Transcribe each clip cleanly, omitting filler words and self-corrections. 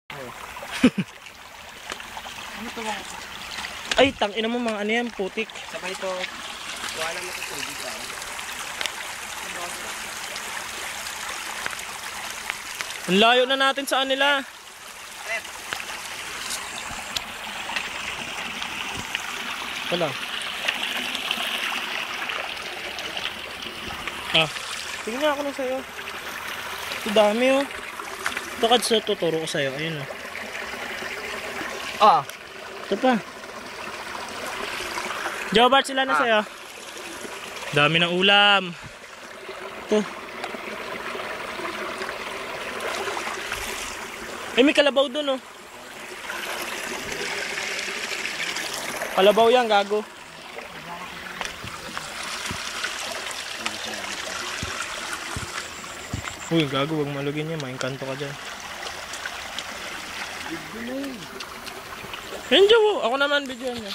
Ano to mga? Ay, tangina mo mga ano yan, putik. Sabay to. Wala mo ito tubig ka. Ang layo na natin sa kanila. Wala. Ah, tingnan nga ako na sa'yo. Ito dami oh. Ito kads na tuturo ko sa'yo. Ayun oh. Ah. Ito pa. Jobart sila na sa'yo. Dami ng ulam. Ito. Eh may kalabaw dun oh. Kalabaw yan, gago. Uy, gago, wag malugin niya, maingkanto ka dyan. Yan dyan, ako naman video niya.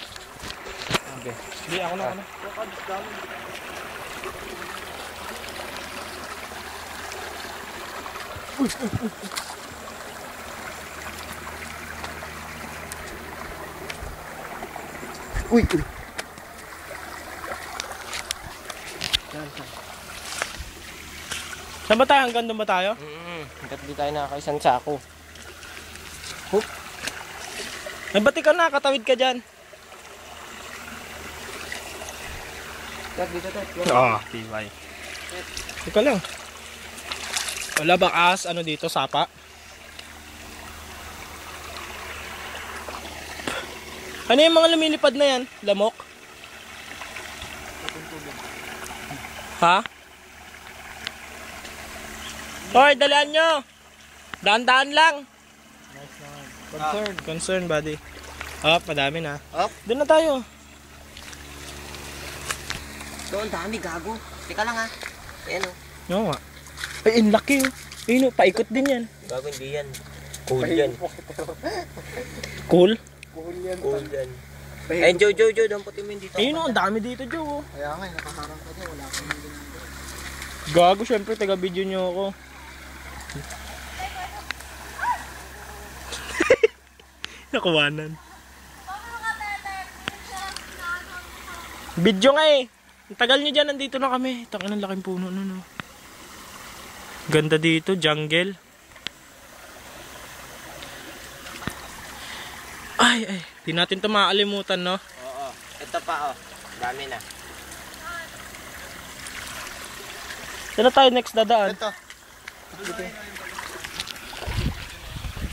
Okay. Hindi, ako na. Uy. Saan ba tayo? Hanggang doon ba tayo? Hanggat di tayo nakakaisang sako. Hoop. Ay, ba't ikaw nakakatawid ka dyan? Dito. Oo, tibay. Ika lang. Wala bang as, ano dito, sapa? Ano yung mga lumilipad na yan? Lamok? Ha? Hoy, dalian nyo! Daan-daan lang! Concern, buddy. Up, madami na. Up. Doon na tayo. Doon, dami gago. Teka lang ha. Ayan o. Oo nga. Ay, ang laki oh. Ayun oh, paikot din yan. Gago hindi yan. Cool yan. Cool? Cool yan. Ayun, Joe, doon puti mo yun dito. Ayun oh, ang dami dito, Joe. Kaya nga, nakaharang ka dyan. Wala kang ginagawa. Gago, syempre, taga-video nyo ako. Nakuwanan. Video nga eh. Ang tagal nyo dyan, nandito na kami. Tangin ang laking puno nun oh. Ganda dito, jungle. Ay. Di natin ito makakalimutan, no? Oo. Ito pa oh. Dami na. Saan na tayo next dadaan? Ito.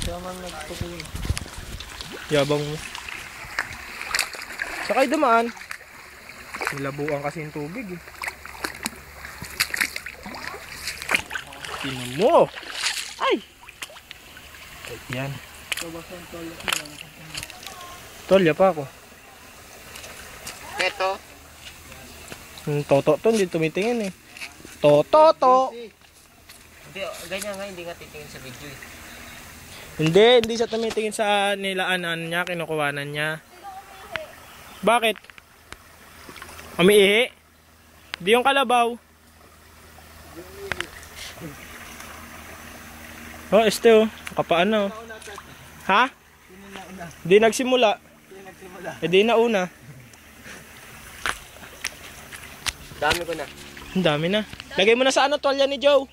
Siya man nagpupunin. Yabang mo. Sakay dumaan. Nilabuan kasi yung tubig eh. Tingnan mo. Ay! Yan. Tolya pa ako. Ito. Yung toto to, hindi tumitingin eh. Toto! Hindi, ganyan nga, hindi nga titingin sa video eh. Hindi siya tumitingin sa nilaanan niya, kinukuhanan niya. Bakit? Umiihi? Di yung kalabaw. Oh, este oh. Kapaan na oh. Ha? Di nagsimula. Eh di nauna. Dami ko na. Ang dami na. Lagay mo na sa ano, tolya ni Joe.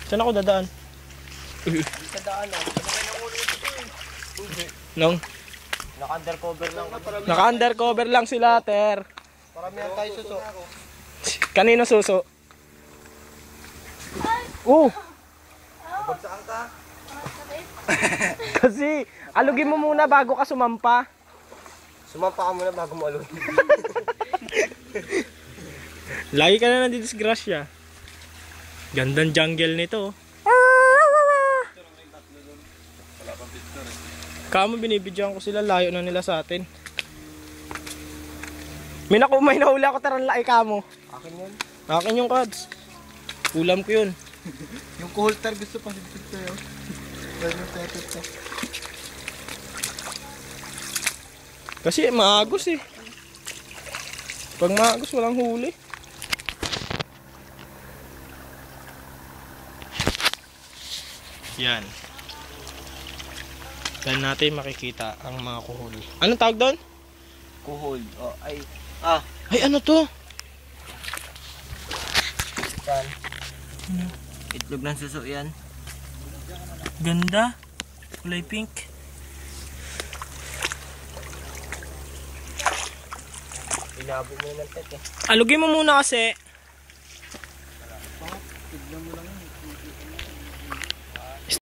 Saan ako dadaan? Sa daan ah. Nung? Naka-undercover lang. Naka-undercover lang sila, Ter. Paramihan tayo suso. Kanino suso? Bagsaan ka? Kasi, alugin mo muna bago ka sumampa. Sumampa ka muna bago mo alun. Lagi ka na nandidisgrasya. Gandang jungle nito. Kamo binibidyoan ko sila, layo na nila sa atin. May nahuli ako, tarang lai kamo. Akin yun. Akin yung cards. Ulam ko yun. Yung coulter gusto pa dito sa'yo. Kasi maagos eh. Pag maagos walang huli. Yan. Diyan natin makikita ang mga kuhol. Anong tawag doon? Kuhol. Oh, ay. Ay, ano to? Yan. Itlog ng suso yan. Ganda. Kulay pink. Ilabo mo naman tet eh. Alugin mo muna kasi. Tignan mo lang.